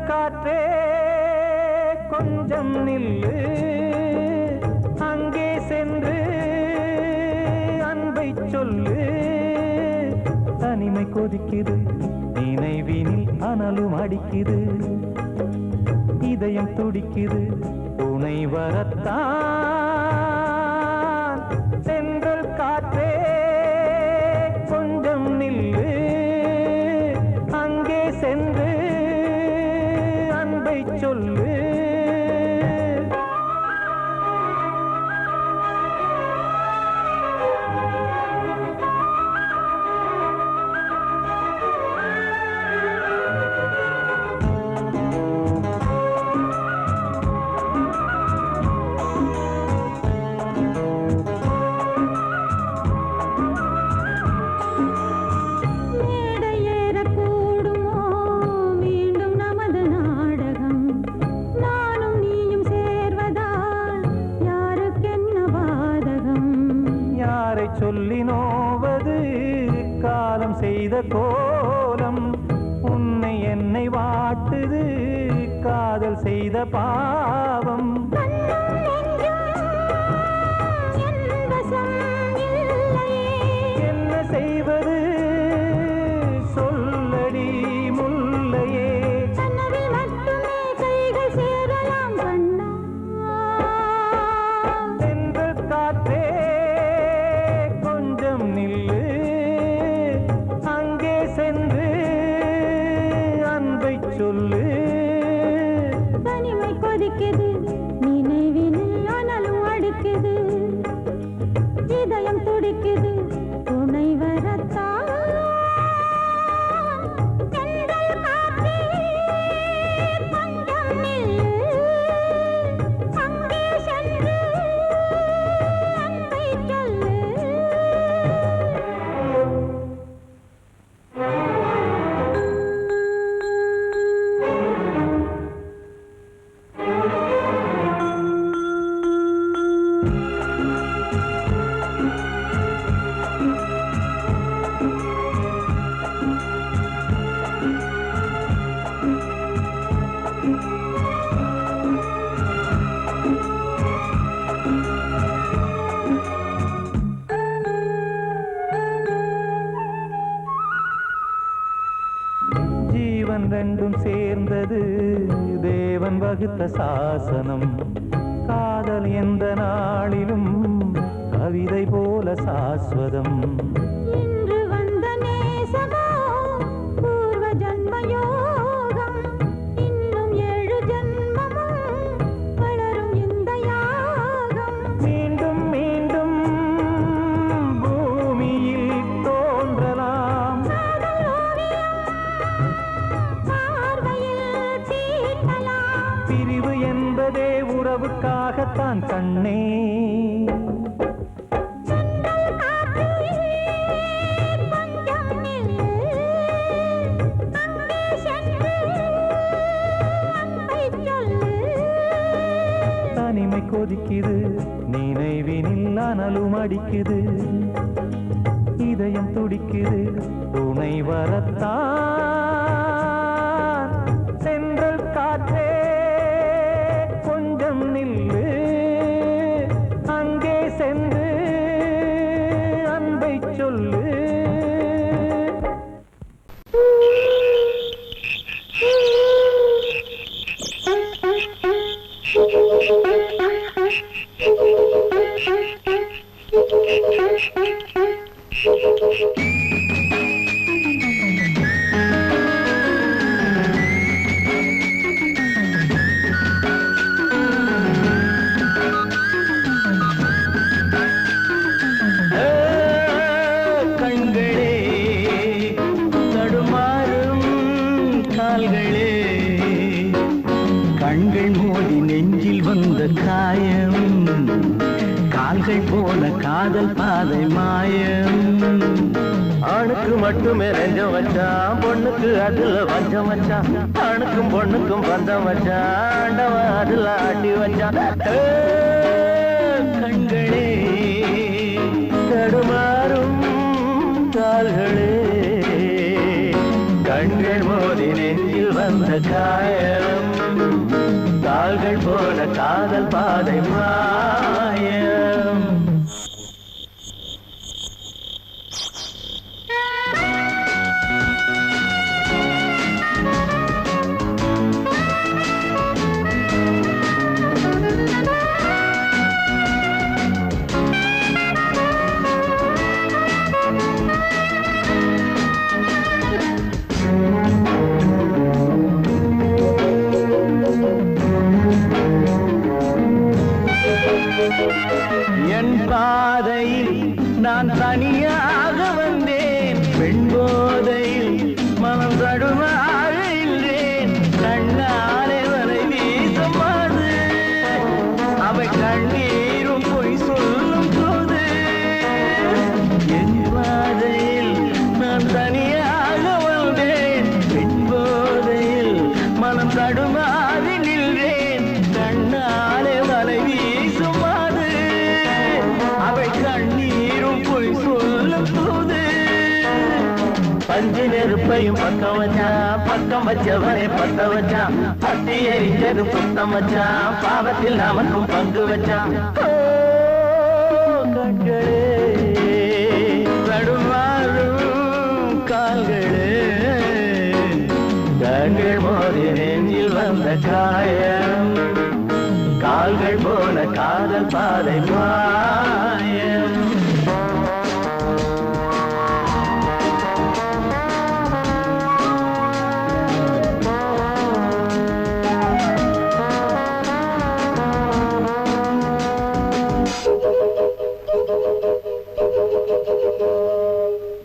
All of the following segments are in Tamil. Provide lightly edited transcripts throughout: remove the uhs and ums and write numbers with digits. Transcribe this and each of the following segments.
காற்றே கொஞ்சம் நில்லு, அங்கே சென்று அன்பை சொல்லு. தனிமை கொதிக்குது, நினைவினில் அனலும் அடிக்குது, இதயம் துடிக்குது, துணை வரத்தான். சென்றல் காற்றே கொஞ்சம் நில்லு, அங்கே சென்று சொல்லு. சொல்லினோவது காலம் செய்த கோலம், உன்னை என்னை வாட்டுது காதல் செய்த பாவம். என்ன செய்வது சொல்லடி முல்லையே, சென்ற காற்றே நில்லு, அங்கே சென்று அன்பை சொல்லு. தனிமை கொதிக்குது, நினைவினில் அனலும் அடிக்குது, இதயம் துடிக்குது, துணை வரத்தான். சென்றல் காற்றே கொஞ்சம் நில்லு, அங்கே சென்று அன்பை சொல்லு. ஜீவன் ரெண்டும் சேர்ந்தது தேவன் வகுத்த சாசனம். காதல் எந்த நாளிலும் கவிதை போல சாஸ்வதம். இன்று வந்த நேசமோ பூர்வ ஜன்ம யோகம், இன்னும் 7 ஜன்மமும் வளரும் இந்த யாகம். மீண்டும் மீண்டும் பூமியில் தோன்றலாம், பிரிவு என்பதே உறவுக்காகத்தான் கண்ணே. தனிமை கொதிக்குது, நினைவினில் அனலும் அடிக்குது, இதயம் துடிக்குது, துணை வரத்தான். சென்றல் காற்றே கொஞ்சம் நில்லு, அங்கே சென்று அன்பை சொல்லு. நெஞ்சில் வந்த காயம் கால்கள் போன காதல் பாதை மாயம். ஆணுக்கு மட்டுமே நெஞ்சம் வச்சான், பொண்ணுக்கு அதுல வஞ்சம் வச்சான். ஆணுக்கும் பொண்ணுக்கும் பந்தம் வச்சான், ஆண்டவன் அதுல ஆட்டி வச்சான். கண்களே தடுமாறும் கால்களே, கண்கள் மோதி நெஞ்சில் வந்த காயம் கால்கள் போல காதல் பாதை மாயம். என் பாதையில் நான் தனியாக வந்தேன், பெண் போதையில் மனம் தடுமாக இல்லேன். கண்ணாலே வரை வீசமாது அவை கண்ணீரும் பொய் சொல்லும் போது. என் பாதையில் நான் தனியாக வந்தேன், பெண் போதையில் மனம் தடுமாறி நின்றேன். கண்ணாலே வரை வீசுமாது அவை கண்ணீரும் பொய் சொல்லும் போது. பஞ்சு நெருப்பையும் பக்கம் வச்சான், பக்கம் வச்சவரை பத்த வச்சான். பட்டி எரிஞ்சதும் சுத்தம் வச்சான், பாவத்தில் நமக்கும் பங்கு வச்சான். கண்களே தடுமாறும் கால்களே, கண்கள் மோதி நெஞ்சில் வந்த காயம் கால்கள் போல காதல் பாதை மாயம்.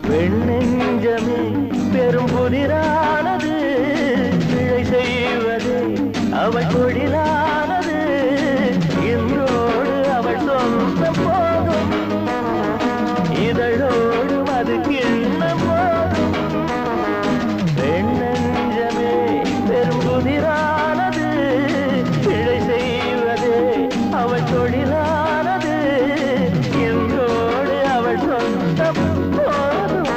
வெண்ணெஞ்சமே பெரும் புதிரானது, பிழை செய்வதே அவள் தொழிலானது. இன்றோடு அவள் சொந்த போதும், இதழோடு அது கிண்ண போதும். வெண்ணெஞ்சமே பெரும் புதிரானது, பிழை செய்வதே அவள் தொழிலானது. இன்றோடு அவள் சொந்த போதும்,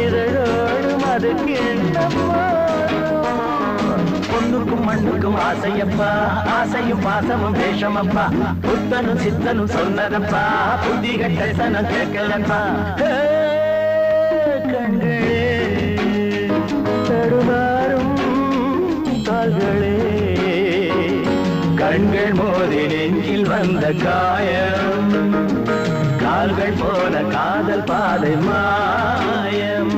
இதழோடு அது கிண்ண போதும். பொண்ணுக்கும் மண்ணுக்கும் ஆசையப்பா, ஆசையும் பாசமும் வேஷமப்பா. புத்தனும் சித்தனும் சொன்னதப்பா, புத்தி கட்ட சனம் கேட்கலப்பா. கண்களே தடுமாறும் கால்களே, கண்கள் மோதி நெஞ்சில் வந்த காயம் கால்கள் போல காதல் பாதை மாயம்.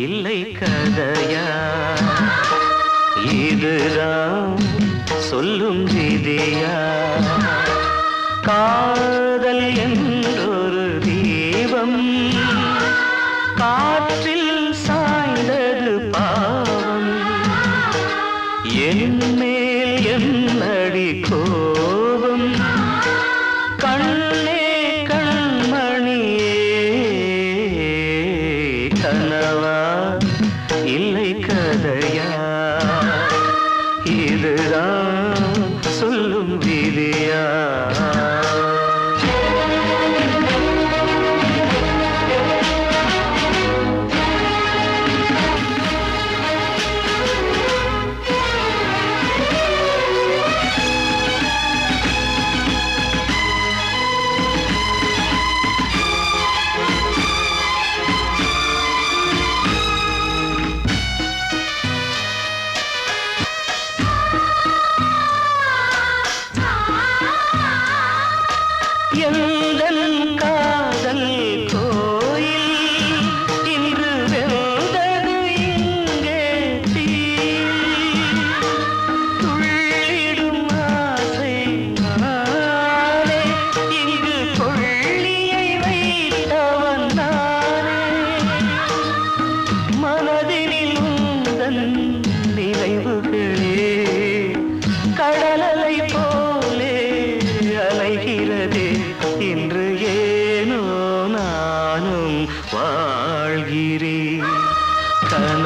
இல்லை கதையா, இதுதான் சொல்லும் விதியா? காதல் என்றொரு தீபம் காற்றில் சாய்ந்தது பாவம். என் மேல் என்னடி கோபம், கண்ணே கண்மணியே. கனவா இல்லை கதையா, இதுதான் சொல்லும் விதியா?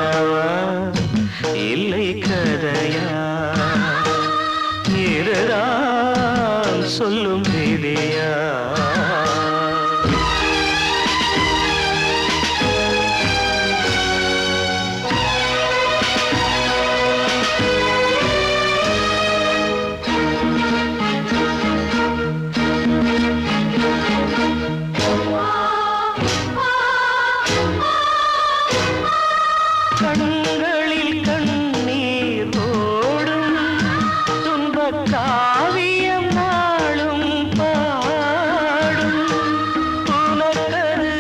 கனவா இல்லை கதையா இதுதான் சொல்லும் விதியா கண்களில் கண்ணீர் ஓடும் துன்பக் காவியம் நாளும் பாடும் உனக்கது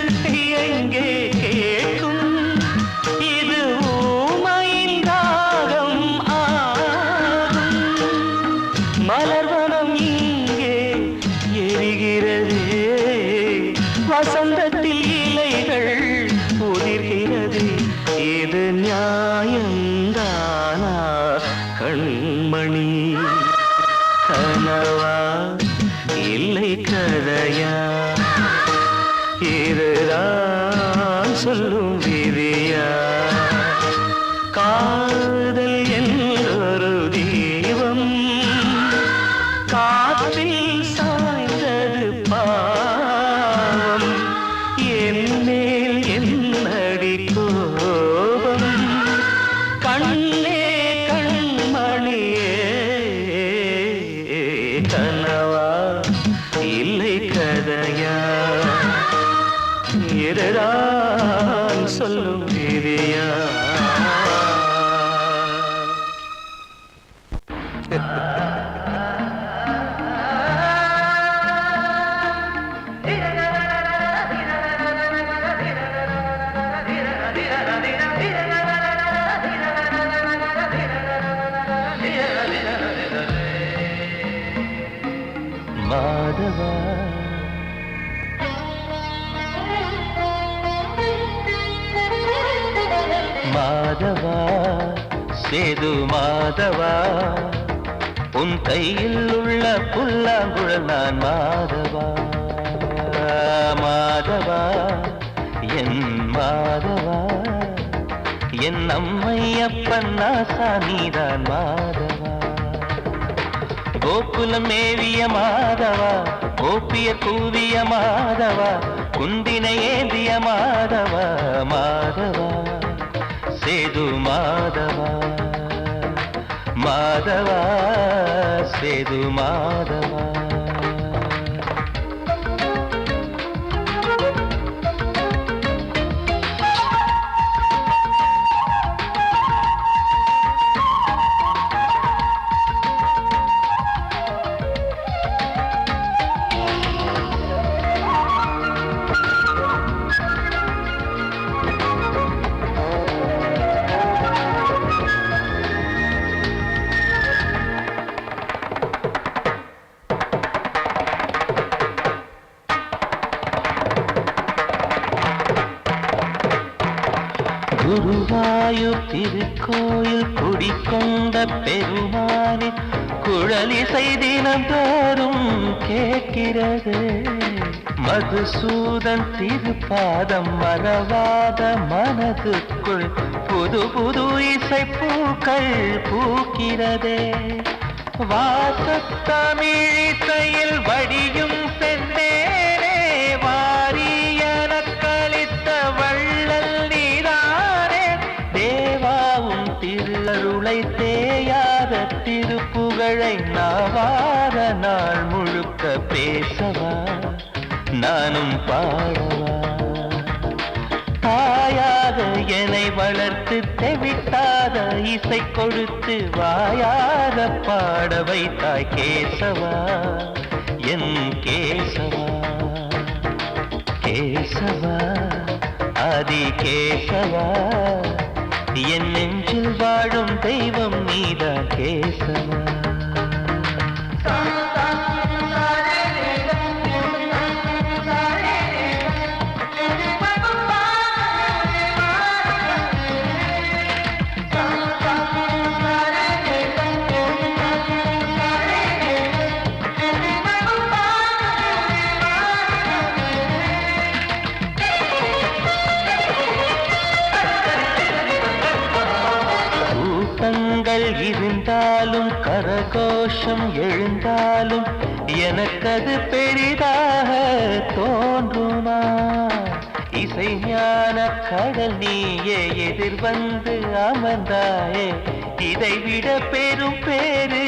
எங்கே கேட்கும் இது ஊமையின் தாகம் ஆகும் மலர்வனம் இங்கே எரிகிறதே வசந்தத்தில் இலைகள் உதிர்கிறது இது நியாயந்தானா கண்மணி கனவா இல்லை கதையா இதுதான் சொல்லும் விதியா காதல் என்றொரு தீபம் காற்றில் சாய்ந்தது பாவம் என் மேல் என்னடி கோபம் கண்ணே கண்மணியே கனவா இல்லை கதையா இதுதான் சொல்லும் விதியா மாதவா மாதவா சேது மாதவா உன் கையில் உள்ள புல்லாங்குழல் நான் மாதவா மாதவா என் மாதவா என் அம்மையப்பன் நாசா நீதான் மாதவா கோகுலம் மேவிய மாதவா கோப்பிய கூவிய மாதவா குந்தினை ஏந்திய மாதவா மாதவா சேது மாதவா மாதவா சேது மாதவா குருவாயூர் திருக்கோயில் குடிக்கொண்ட பெருமானே குழலிசை தினந்தோறும் கேட்கிறது மதுசூதன் திருப்பாதம் மறவாத மனதுக்குள் புது புது இசை பூக்கள் பூக்கிறதே வாசத்தமிழிசையில் வடியும் செந்தேனே வாரியன கழித்த வள்ளல் நீதானே தேவாவும் திருஅருளை தேயாத திருப்புகழை நாவாத நாள் முழுக்க பேசவா நானும் பாடவா தாயாக என்னை வளர்த்து தெவிட்டாத இசை கொடுத்து வாயாக பாட வைத்தாய் கேசவா என் கேசவா கேசவா ஆதி கேசவா என் நெஞ்சில் வாழும் தெய்வம் நீதான் கேசவா குளங்கள் இருந்தாலும் கரகோஷம் எழுந்தாலும் எனக்கது பெரிதாக தோன்றுமா? இசை ஞான கடல் நீயே எதிர்வந்து அமர்ந்தாயே, இதைவிட பெரும் பேரு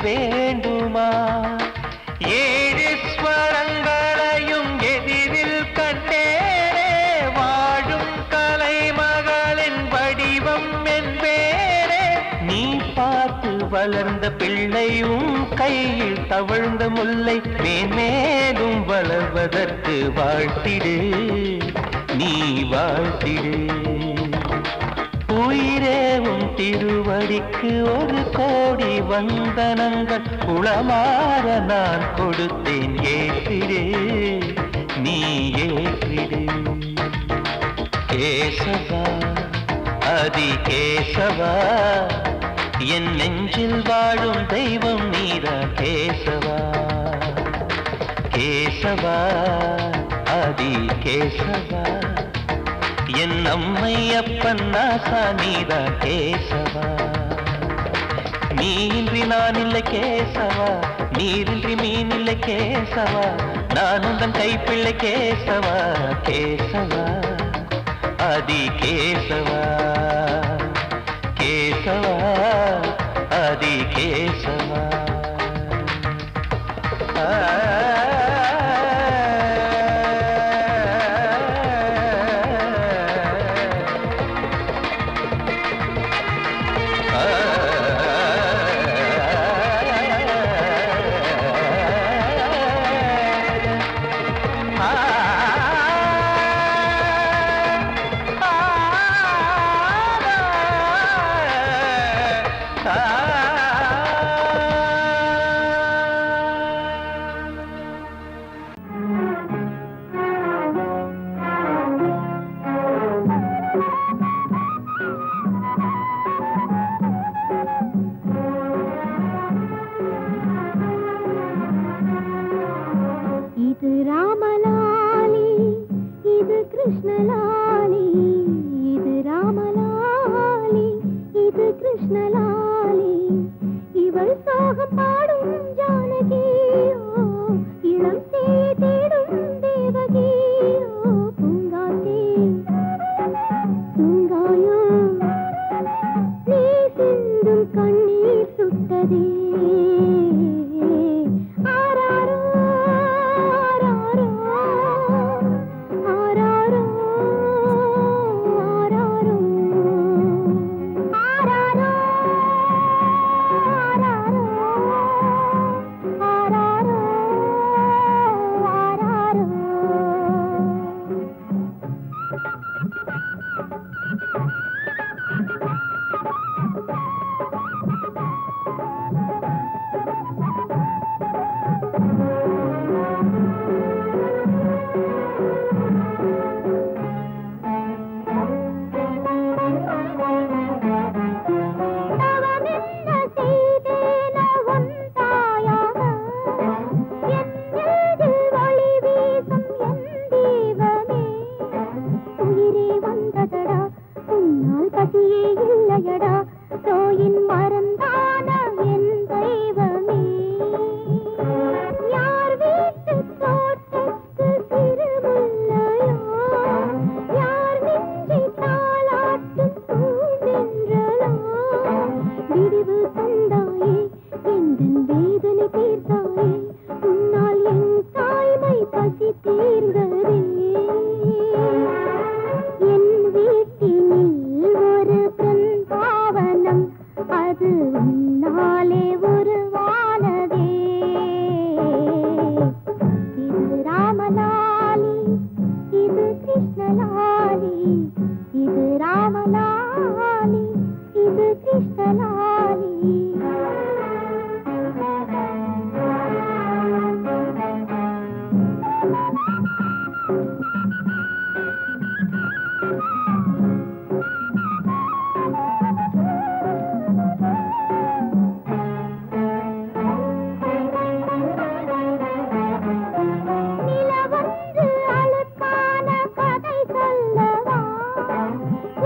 வேண்டுமா? ஏழு ஸ்வரங்களையும் எதிரில் கண்டேனே, வாழும் கலைமகளின் வடிவம் என்பேனே. நீ பார்த்து வளர்ந்த பிள்ளையும் கையில் தவழ்ந்த முல்லை மேன்மேலும் வளர்வதற்கு வாழ்த்திடு, நீ வாழ்த்திடு. உயிரேவும் திருவடிக்கு ஒரு கோடி வந்தனங்கள் உளமாற நான் கொடுத்தேன், ஏற்றிடு, நீ ஏற்றிடு. கேசவா அதி கேசவா, என் நெஞ்சில் வாழும் தெய்வம் நீதான் கேசவா. கேசவா அதி கேசவா, என் அம்மை அப்பன் நாசா நீதான் கேசவா. நீயின்றி நான் இல்லை கேசவா, நீரின்றி மீன் இல்லை கேசவா, நான் உந்தன் கைப்பிள்ளை கேசவா. கேசவா அதி கேசவா, கேசவா அதி கேசவா.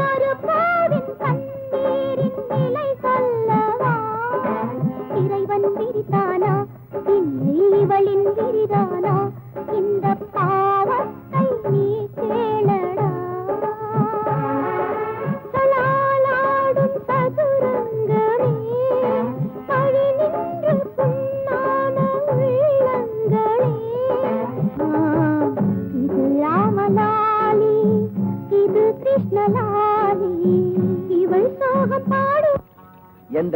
ஒரு பாவின் கண்ணீரின் நிலை சொல்ல பாடு எந்த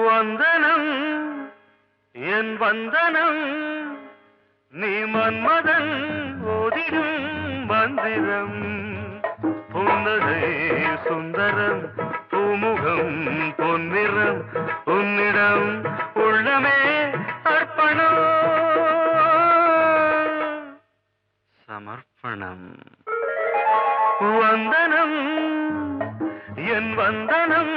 வந்தனம் என் வந்தனம் நீ மன்மதன் ஓதிடும் மந்திரம் புன்னகை சுந்தரம் என் வந்தனம்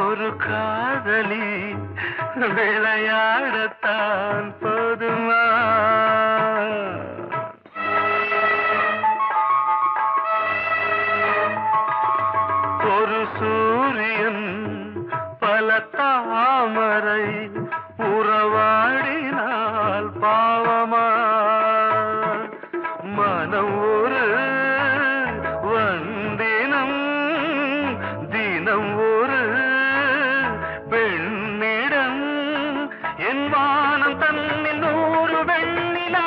ஒரு காதலி விளையாடத்தான் போதுமா ஒரு சூரியன் பல தாமரை உறவாடினால் பாவமா மனம் ஒரு வந்தினம் தினம் ஒரு பெண்ணிடம் என் வானம் தன்னில் 100 வெண்ணிலா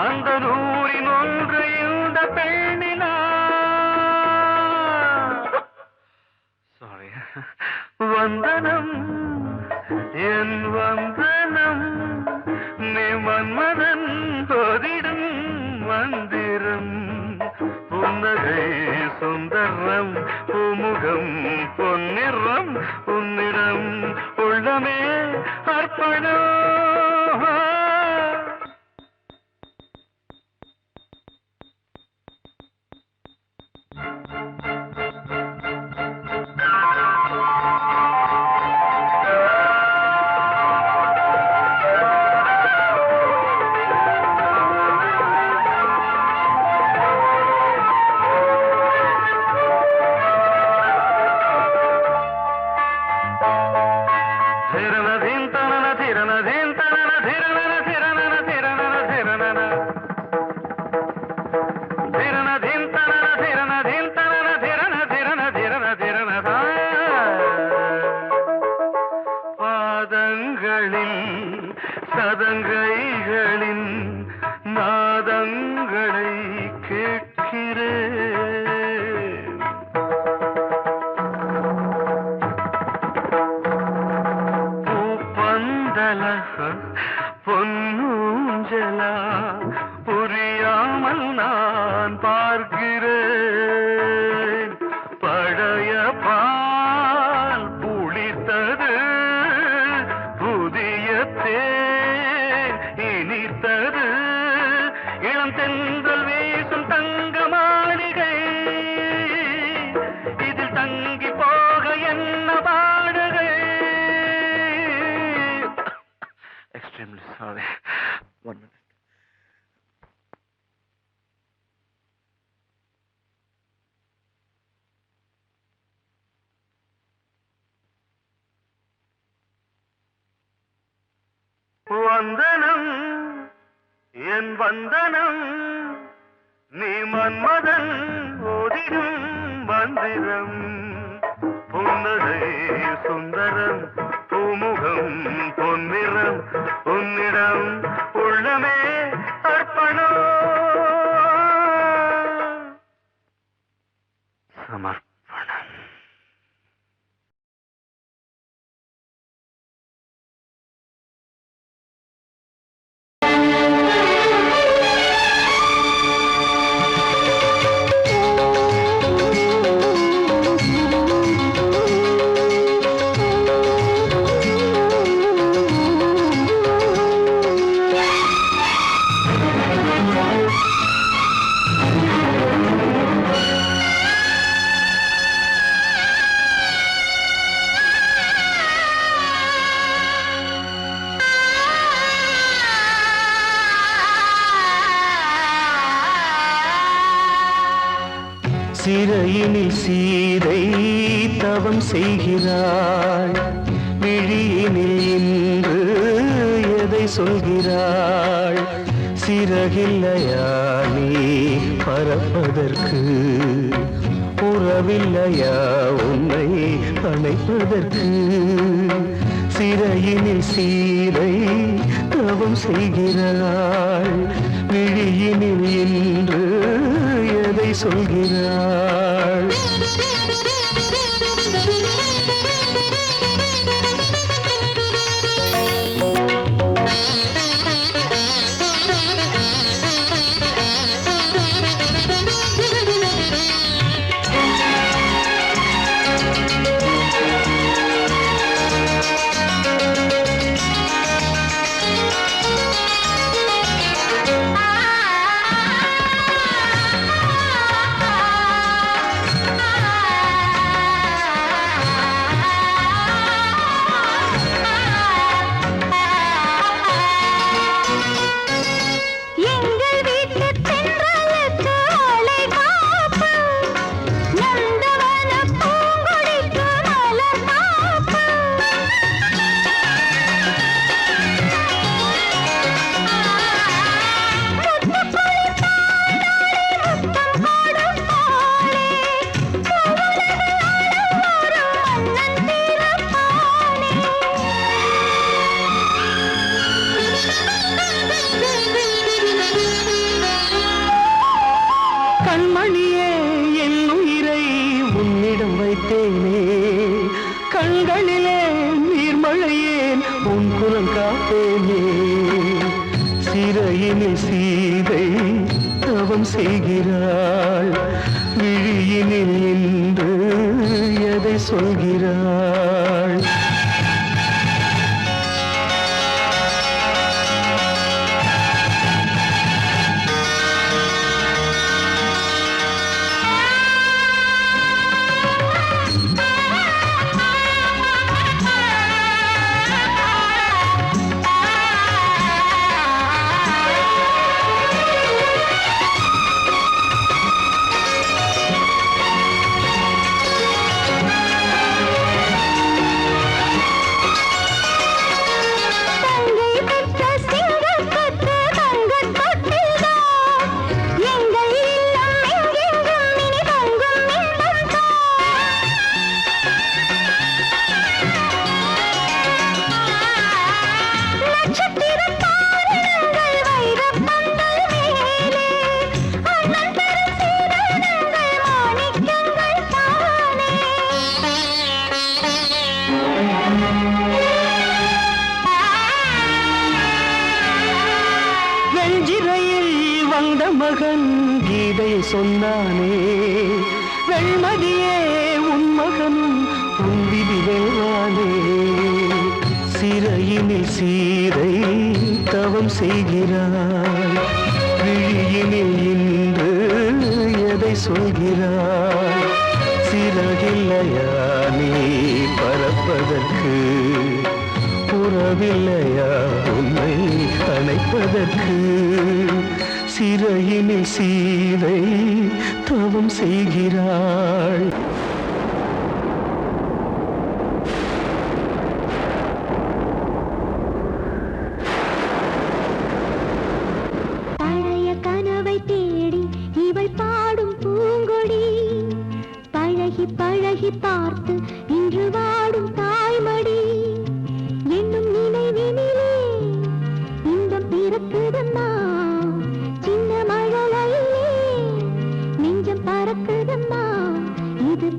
அந்த 100இன் ஒன்று இந்த பெண்ணிலா சாரி வந்தனம் என் வந்தனம் நீ மன்மதன் போதிடும் மந்திரம் புன்னகை சுந்தரம் பூமுகம் பொன்னிறம் உன்னிடம் உள்ளமே அர்ப்பணம் சதங்கைகளின் நாதங்களை கேட்கிறேன் பூப்பந்தல பொன்னூஞ்சலா புரியாமல் நான் பார்க்கிறேன் பழைய பால் புளித்தது புதிய இனித்தது இளம் தென்றல் வீசும் தங்க மாளிகை இதில் தங்கி போக என்ன பாடுகை எக்ஸ்ட்ரீம்லி சாரி 1 minute வந்தனம் என் வந்தனம் நீ மன்மதன் ஓதிடும் மந்திரம் புன்னகை சுந்தரம் பூமுகம் பொன்னிறம் உன்னிடம் உள்ளமே அர்ப்பணம் சமர்ப்பணம் சிறையினில் சீதை தவம் செய்கிறாள் விழியினில் இன்று எதை சொல்கிறாள் சிறகில்லையா நீ பறப்பதற்கு உறவில்லையா உன்னை அணைப்பதற்கு சிறையினில் சீதை தவம் செய்கிறாள் விழியினில் இன்று எதை சொல்கிறாள் கண்மணியே என் உயிரை உன்னிடம் வைத்தேனே கண்களிலே நீர்மழையேன் உன் குரல் காப்பேனே சிறையினில் சீதை தவம் செய்கிறாள் விழியினில் இன்று எதை சொல்கிறாள் வந்த மகன் கீதை சொன்னானே வெண்மதியே உன் மகனும் உன் விதி வெல்வானே சிறையினில் சீதை தவம் செய்கிறாள் விழியினில் இன்று எதை சொல்கிறாள் சிறகில்லையா நீ பறப்பதற்கு புறவில்லையா உன்னை அணைப்பதற்கு சிறையினில் சீதை தவம் செய்கிறாள் பழைய கனவை தேடி இவள் பாடும் பூங்கொடி பழகி பழகி பார்த்து இன்று வாடும் தாய்மடி என்னும் நினைவினிலே இன்பம் பிறக்குதம்மா சின்ன மழலையிலே நெஞ்சம் பறக்குதம்மா இது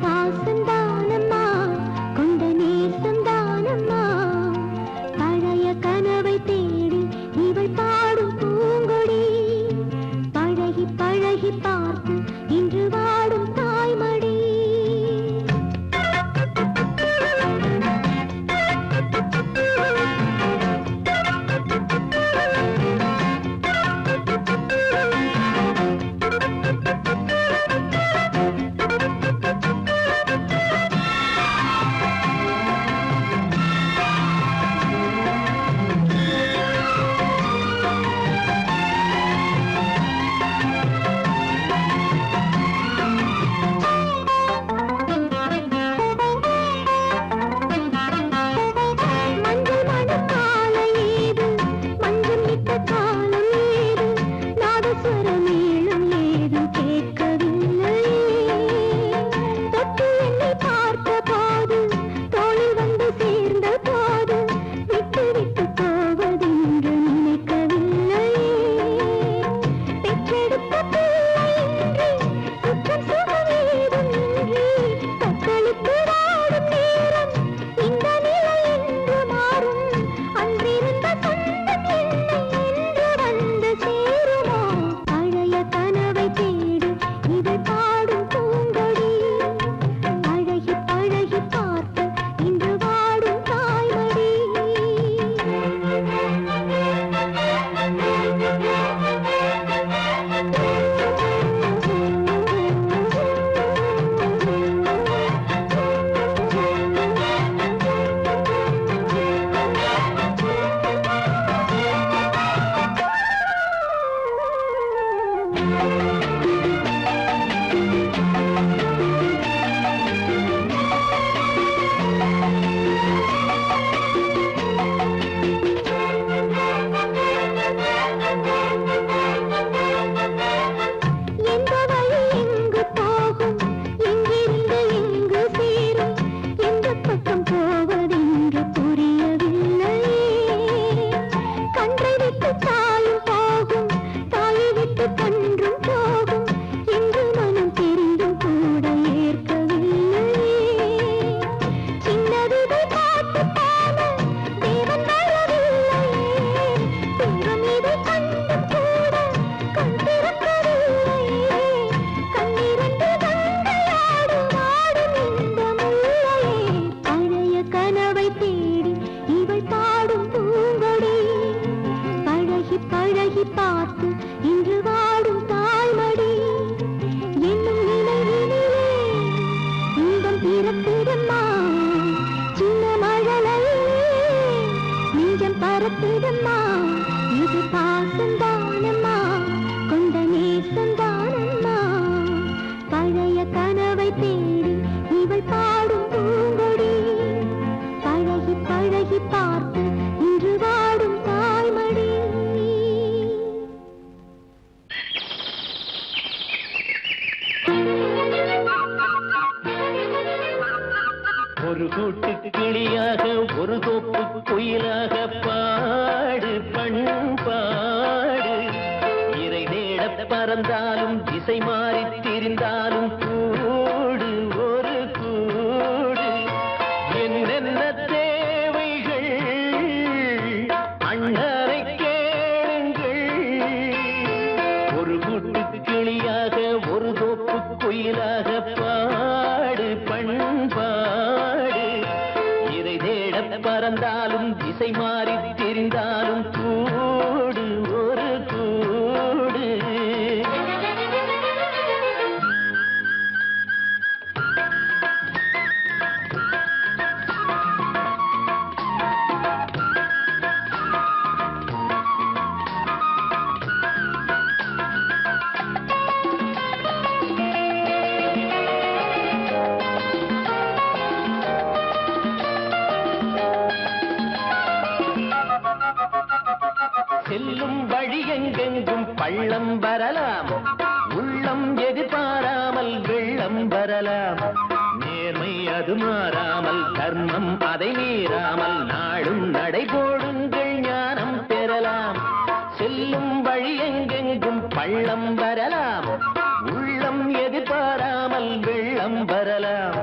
பழகி பார்த்து இன்று வாடும் தாய்மடி என்னும் நினைவினிலே இன்பம் பிறக்குதம்மா சின்ன மழலையே நெஞ்சம் பறக்குதம்மா இது பாசந்தானம்மா கொண்ட நேசந்தானம்மா பழைய கனவை தேடி இவள் பாடும் பூங்கொடி பழகி பழகி பார்த்து இன்று வாடும் தாய்மடி ஒரு கூட்டு கிளியாக ஒரு தோப்பு குயிலாக பாடு பண்பாடு இறை தேட பறந்தாலும் திசை மாறி திரிந்தாலும் கூடு ஒரு கூடு என்னென்ன தேவைகள் அண்ணரை கேளுங்கள் ஒரு கூட்டு கிளியாக ஒரு தோப்பு குயிலாக பாடு பண்பாடு இறை தேட பறந்தாலும் திசை மாறி தெரிந்தாலும் கூடு ஒரு கூடு செல்லும் வழி எங்கெங்கும் பள்ளம் வரலாம் உள்ளம் எதிர்பாராமல் வெள்ளம் வரலாம் நேர்மை அது மாறாமல் தர்மம் அதை மீறாமல் நாடும் நடைபோடுங்கள் ஞானம் பெறலாம் செல்லும் வழி எங்கெங்கும் பள்ளம் வரலாம் உள்ளம் எதிர்பாராமல் வெள்ளம் வரலாம்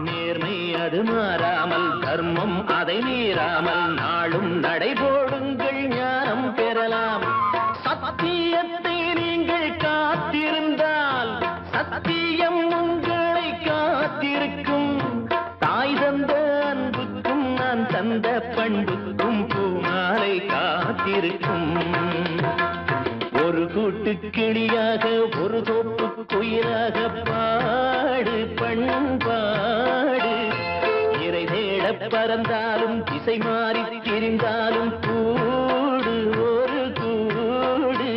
நேர்மை அது மாறாமல் தர்மம் அதை மீறாமல் நாளும் நடைபோடுங்கள் ஞானம் பெறலாம் சத்தியத்தை நீங்கள் காத்திருந்தால் சத்தியம் உங்களை காத்திருக்கும் தாய் தந்த அன்புக்கும் நான் தந்த பண்புக்கும் பூமாலை காத்திருக்கும் ஒரு கூட்டு கிளியாக ஒரு தோப்பு குயிலாக பாடு பண்பாடு இறை தேட பறந்தாலும் திசை மாறி திரிந்தாலும் கூடு ஒரு கூடு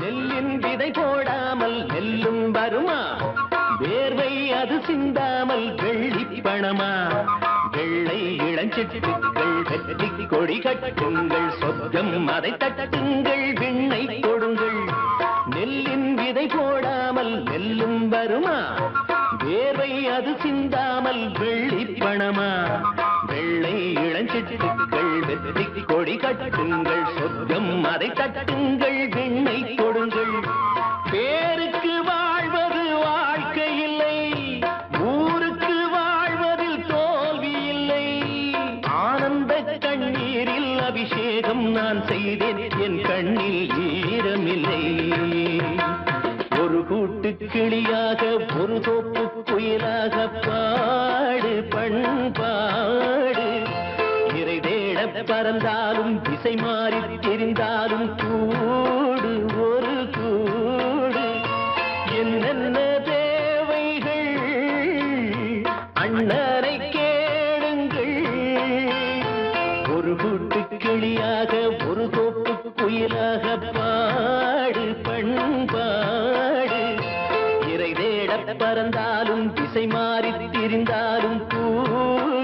நெல்லின் விதை போடாமல் நெல்லும் வருமா வேர்வை அது சிந்தாமல் வெள்ளி பணமா வெள்ளை இளஞ்சிட்டுக்கள் வெற்றி கொடி கட்டுங்கள் சொர்க்கம் அதை தட்டுங்கள் விண்ணை கொடுங்கள் நெல்லின் விதை போடாமல் நெல்லும் வருமா வேர்வை அது சிந்தாமல் வெள்ளி பணமா வெள்ளை இளஞ்சிட்டுக்கள் வெற்றி கொடி கட்டுங்கள் சொர்க்கம் அதை தட்டுங்கள் விண்ணை கொடுங்கள் பேருக்கு வாழ்வது வாழ்க்கை இல்லை ஊருக்கு வாழ்வதில் தோல்வி இல்லை ஆனந்த கண்ணீரில் அபிஷேகம் நான் செய்தேன் என் கண்ணில் ஈரமில்லை ஒரு கூட்டு கிளியாக ஒரு தோப்பு குயிலாக பாடு பண்பாடு இறை தேட பறந்தாலும் திசை மாறி தெரிந்தாலும் கூடு ஒரு கூடு என்னென்ன தேவைகள் அண்ணரை கேளுங்கள் ஒரு கூட்டு கிளியாக ஒரு தோப்பு குயிலாக பாடு பண்பாடு இறை தேட பறந்தாலும் திசை மாறி திரிந்தாலும் கூடு